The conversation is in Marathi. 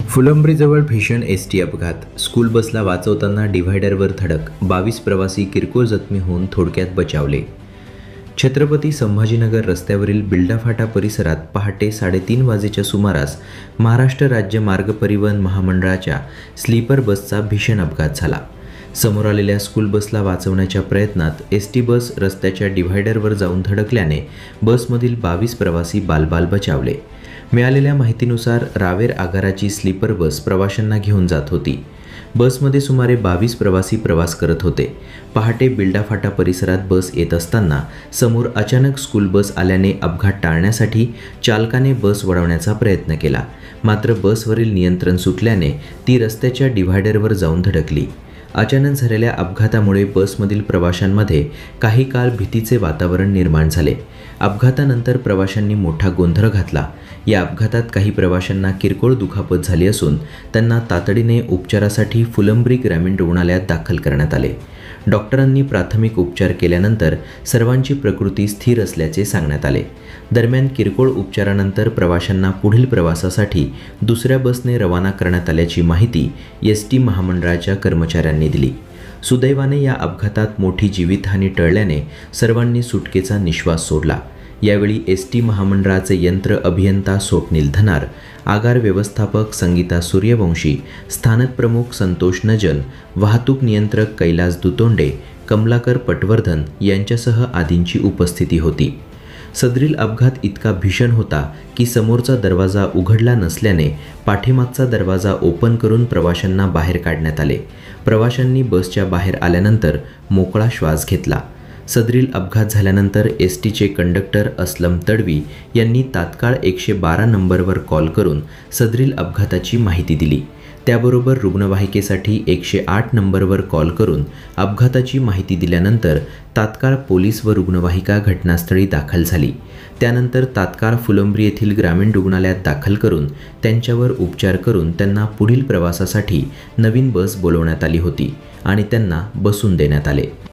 फुलंब्रीजवळ भीषण एसटी अपघात. स्कूल बसला वाचवताना डिव्हायडरवर धडक. 22 प्रवासी किरकोळ जखमी होऊन थोडक्यात बचावले. छत्रपती संभाजीनगर रस्त्यावरील बिल्डाफाटा परिसरात पहाटे 3:30 वाजेच्या सुमारास महाराष्ट्र राज्य मार्ग परिवहन महामंडळाच्या स्लीपर बसचा भीषण अपघात झाला. समोर आलेल्या स्कूल बसला वाचवण्याच्या प्रयत्नात एसटी बस रस्त्याच्या डिव्हायडरवर जाऊन धडकल्याने बसमधील 22 प्रवासी बालबाल बचावले. मिळालेल्या माहितीनुसार रावेर आगाराची स्लीपर बस प्रवाशांना घेऊन जात होती. बसमध्ये सुमारे 22 प्रवासी प्रवास करत होते. पहाटे बिल्डाफाटा परिसरात बस येत असताना समोर अचानक स्कूल बस आल्याने अपघात टाळण्यासाठी चालकाने बस वळवण्याचा प्रयत्न केला. मात्र बसवरील नियंत्रण सुटल्याने ती रस्त्याच्या डिव्हायडरवर जाऊन धडकली. अचानक झालेल्या अपघातामुळे बसमधील प्रवाशांमध्ये काही काळ भीतीचे वातावरण निर्माण झाले. अपघातानंतर प्रवाशांनी मोठा गोंधळ घातला. या अपघातात काही प्रवाशांना किरकोळ दुखापत झाली असून त्यांना तातडीने उपचारासाठी फुलंब्री ग्रामीण रुग्णालयात दाखल करण्यात आले. डॉक्टरांनी प्राथमिक उपचार केल्यानंतर सर्वांची प्रकृती स्थिर असल्याचे सांगण्यात आले. दरम्यान किरकोळ उपचारानंतर प्रवाशांना पुढील प्रवासासाठी दुसऱ्या बसने रवाना करण्यात आल्याची माहिती एसटी महामंडळाच्या कर्मचाऱ्यांनी दिली. सुदैवाने या अपघातात मोठी जीवितहानी टळल्याने सर्वांनी सुटकेचा निश्वास सोडला. यावेळी एसटी महामंडळाचे यंत्र अभियंता स्वप्नील धनार, आगार व्यवस्थापक संगीता सूर्यवंशी, स्थानक प्रमुख संतोष नजल, वाहतूक नियंत्रक कैलास दुतोंडे, कमलाकर पटवर्धन यांच्यासह आदींची उपस्थिती होती. सदरील अपघात इतका भीषण होता की समोरचा दरवाजा उघडला नसल्याने पाठीमागचा दरवाजा ओपन करून प्रवाशांना बाहेर काढण्यात आले. प्रवाशांनी बसच्या बाहेर आल्यानंतर मोकळा श्वास घेतला. सदरील अपघात झाल्यानंतर एसटीचे कंडक्टर असलम तडवी यांनी तात्काळ 112 नंबरवर कॉल करून सदरील अपघाताची माहिती दिली. त्याबरोबर रुग्णवाहिकेसाठी 108 नंबरवर कॉल करून अपघाताची माहिती दिल्यानंतर तात्काळ पोलीस व रुग्णवाहिका घटनास्थळी दाखल झाली. त्यानंतर तात्काळ फुलंब्री येथील ग्रामीण रुग्णालयात दाखल करून त्यांच्यावर उपचार करून त्यांना पुढील प्रवासासाठी नवीन बस बोलवण्यात आली होती आणि त्यांना बसून देण्यात आले.